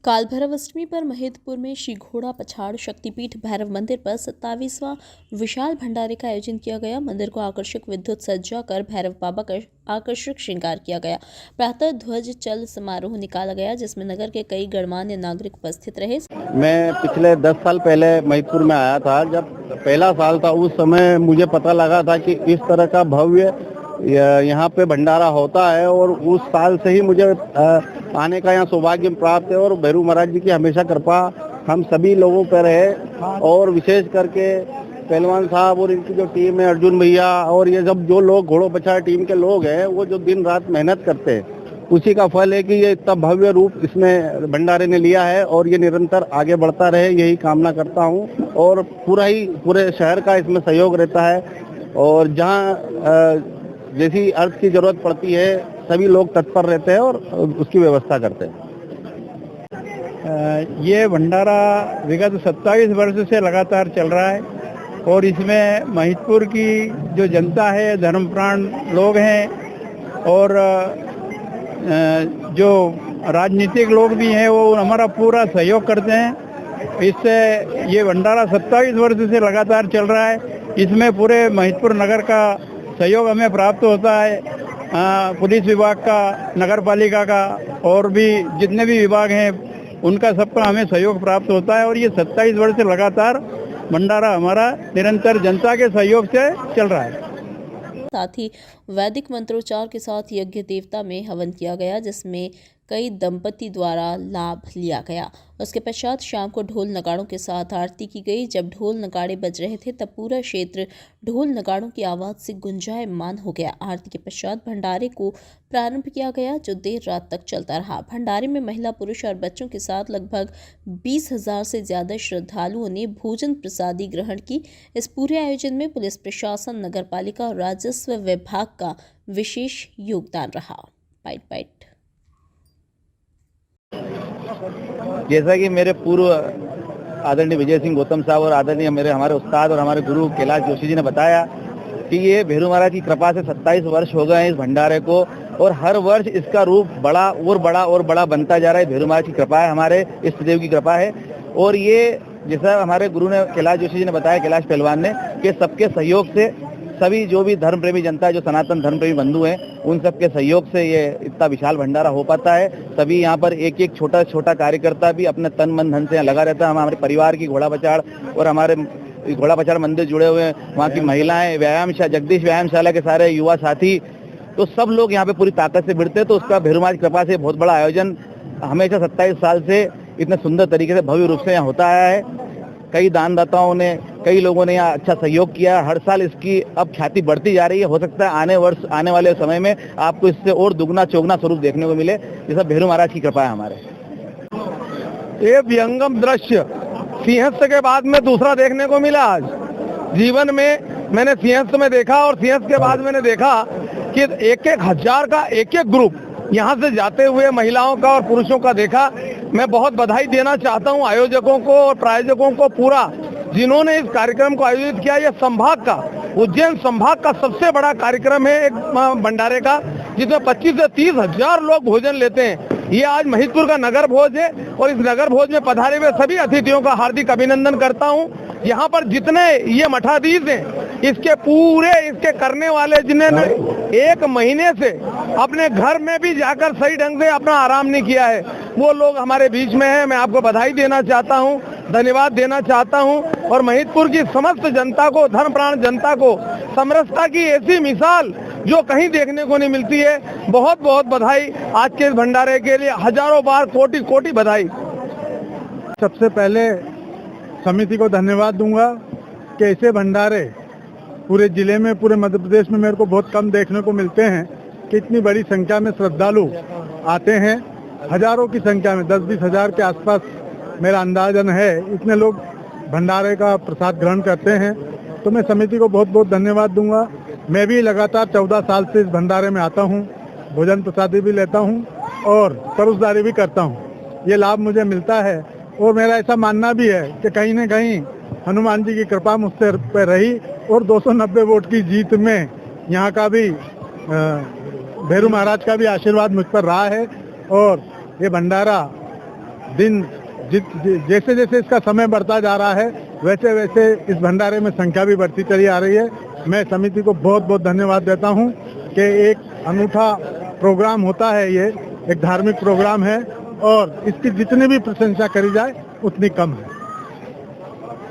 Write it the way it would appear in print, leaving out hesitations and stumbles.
काल भैरव अष्टमी पर महिदपुर में श्री घोड़ा पछाड़ शक्तिपीठ भैरव मंदिर पर 27वां विशाल भंडारे का आयोजन किया गया। मंदिर को आकर्षक विद्युत सज्जा कर भैरव बाबा का आकर्षक श्रृंगार किया गया। प्रातः ध्वज चल समारोह निकाला गया, जिसमें नगर के कई गणमान्य नागरिक उपस्थित रहे। मैं पिछले 10 साल पहले महिदपुर में आया था। जब पहला साल था उस समय मुझे पता लगा था कि इस तरह का भव्य यहाँ पे भंडारा होता है, और उस साल से ही मुझे आने का यहाँ सौभाग्य प्राप्त है। और भैरू महाराज जी की हमेशा कृपा हम सभी लोगों पर रहे, और विशेष करके पहलवान साहब और इनकी जो टीम है, अर्जुन भैया और ये सब जो लोग घोड़ों पछाड़ टीम के लोग हैं, वो जो दिन रात मेहनत करते हैं, उसी का फल है कि ये इतना भव्य रूप इसमें भंडारे ने लिया है, और ये निरंतर आगे बढ़ता रहे, यही कामना करता हूँ। और पूरे शहर का इसमें सहयोग रहता है, और जहाँ जैसी अर्थ की जरूरत पड़ती है सभी लोग तत्पर रहते हैं और उसकी व्यवस्था करते हैं। ये भंडारा विगत 27 वर्ष से लगातार चल रहा है, और इसमें महिदपुर की जो जनता है, धर्मप्राण लोग हैं, और जो राजनीतिक लोग भी हैं वो हमारा पूरा सहयोग करते हैं। इससे ये भंडारा 27 वर्ष से लगातार चल रहा है। इसमें पूरे महिदपुर नगर का सहयोग हमें प्राप्त होता है, पुलिस विभाग का, नगर पालिका का, और भी जितने भी विभाग हैं उनका सबका हमें सहयोग प्राप्त होता है। और ये 27 वर्ष से लगातार भंडारा हमारा निरंतर जनता के सहयोग से चल रहा है। साथ ही वैदिक मंत्रोच्चार के साथ यज्ञ देवता में हवन किया गया, जिसमें कई दंपति द्वारा लाभ लिया गया। उसके पश्चात शाम को ढोल नगाड़ों के साथ आरती की गई। जब ढोल नगाड़े बज रहे थे तब पूरा क्षेत्र ढोल नगाड़ों की आवाज से गुंजायमान हो गया। आरती के पश्चात भंडारे को प्रारंभ किया गया, जो देर रात तक चलता रहा। भंडारे में महिला, पुरुष और बच्चों के साथ लगभग 20,000 से ज्यादा श्रद्धालुओं ने भोजन प्रसादी ग्रहण की। इस पूरे आयोजन में पुलिस प्रशासन, नगर पालिका और राजस्व विभाग का विशेष योगदान रहा। पाइट जैसा कि मेरे पूर्व आदरणीय विजय सिंह गौतम साहब और आदरणीय हमारे उस्ताद और हमारे गुरु कैलाश जोशी जी ने बताया कि ये भैरू महाराज की कृपा से 27 वर्ष हो गए हैं इस भंडारे को, और हर वर्ष इसका रूप बड़ा और बड़ा बनता जा रहा है। भैरू महाराज की कृपा है, हमारे इष्ट देव की कृपा है। और ये जैसा हमारे गुरु ने कैलाश जोशी जी ने बताया, कैलाश पहलवान ने, कि सबके सहयोग से सभी जो भी धर्म प्रेमी जनता है, जो सनातन धर्म प्रेमी बंधु हैं, उन सबके सहयोग से ये इतना विशाल भंडारा हो पाता है। सभी यहाँ पर एक छोटा कार्यकर्ता भी अपने तन मन धन से यहाँ लगा रहता है। हमारे परिवार की घोड़ा पछाड़ और हमारे घोड़ा पछाड़ मंदिर जुड़े हुए हैं, वहाँ की महिलाएं, जगदीश व्यायामशाला के सारे युवा साथी, तो सब लोग यहाँ पे पूरी ताकत से भिड़ते हैं। तो उसका भैरू महाराज की कृपा से बहुत बड़ा आयोजन हमेशा 27 साल से इतने सुंदर तरीके से भव्य रूप से यहाँ होता आया है। कई दानदाताओं ने, कई लोगों ने यहाँ अच्छा सहयोग किया। हर साल इसकी अब ख्याति बढ़ती जा रही है। हो सकता है आने वाले समय में आपको इससे और दुगना चौगुना स्वरूप देखने को मिले, जैसा भैरू महाराज की कृपा है हमारे। ये विहंगम दृश्य सिंहस्थ के बाद में दूसरा देखने को मिला। आज जीवन में मैंने सिंहस्थ में देखा, और सिंहस्थ के बाद मैंने देखा कि एक हजार का एक ग्रुप यहाँ से जाते हुए महिलाओं का और पुरुषों का देखा। मैं बहुत बधाई देना चाहता हूँ आयोजकों को और प्रायोजकों को पूरा, जिन्होंने इस कार्यक्रम को आयोजित किया। यह संभाग का, उज्जैन संभाग का सबसे बड़ा कार्यक्रम है एक भंडारे का, जिसमें 25 से 30 हजार लोग भोजन लेते हैं। ये आज महिदपुर का नगर भोज है, और इस नगर भोज में पधारे हुए सभी अतिथियों का हार्दिक अभिनंदन करता हूँ। यहाँ पर जितने ये मठाधीश हैं, इसके करने वाले, जिन्होंने 1 महीने से अपने घर में भी जाकर सही ढंग से अपना आराम नहीं किया है, वो लोग हमारे बीच में हैं। मैं आपको बधाई देना चाहता हूँ, धन्यवाद देना चाहता हूँ। और महिदपुर की समस्त जनता को, धर्मप्राण जनता को समरसता की ऐसी मिसाल जो कहीं देखने को नहीं मिलती है, बहुत बहुत बधाई। आज के इस भंडारे के लिए हजारों बार कोटि बधाई। सबसे पहले समिति को धन्यवाद दूंगा कि ऐसे भंडारे पूरे जिले में, पूरे मध्य प्रदेश में मेरे को बहुत कम देखने को मिलते हैं कि इतनी बड़ी संख्या में श्रद्धालु आते हैं। हजारों की संख्या में, 10-20 हजार के आसपास मेरा अंदाजन है, इतने लोग भंडारे का प्रसाद ग्रहण करते हैं। तो मैं समिति को बहुत बहुत धन्यवाद दूंगा। मैं भी लगातार 14 साल से इस भंडारे में आता हूं, भोजन प्रसादी भी लेता हूं और तरसदारी भी करता हूं। ये लाभ मुझे मिलता है, और मेरा ऐसा मानना भी है कि कहीं न कहीं हनुमान जी की कृपा मुझसे पर रही, और 290 वोट की जीत में यहाँ का भी भैरू महाराज का भी आशीर्वाद मुझ पर रहा है। और ये भंडारा दिन जैसे जैसे इसका समय बढ़ता जा रहा है वैसे वैसे इस भंडारे में संख्या भी बढ़ती चली आ रही है। मैं समिति को बहुत बहुत धन्यवाद देता हूं कि एक अनूठा प्रोग्राम होता है, ये एक धार्मिक प्रोग्राम है और इसकी जितनी भी प्रशंसा करी जाए उतनी कम है।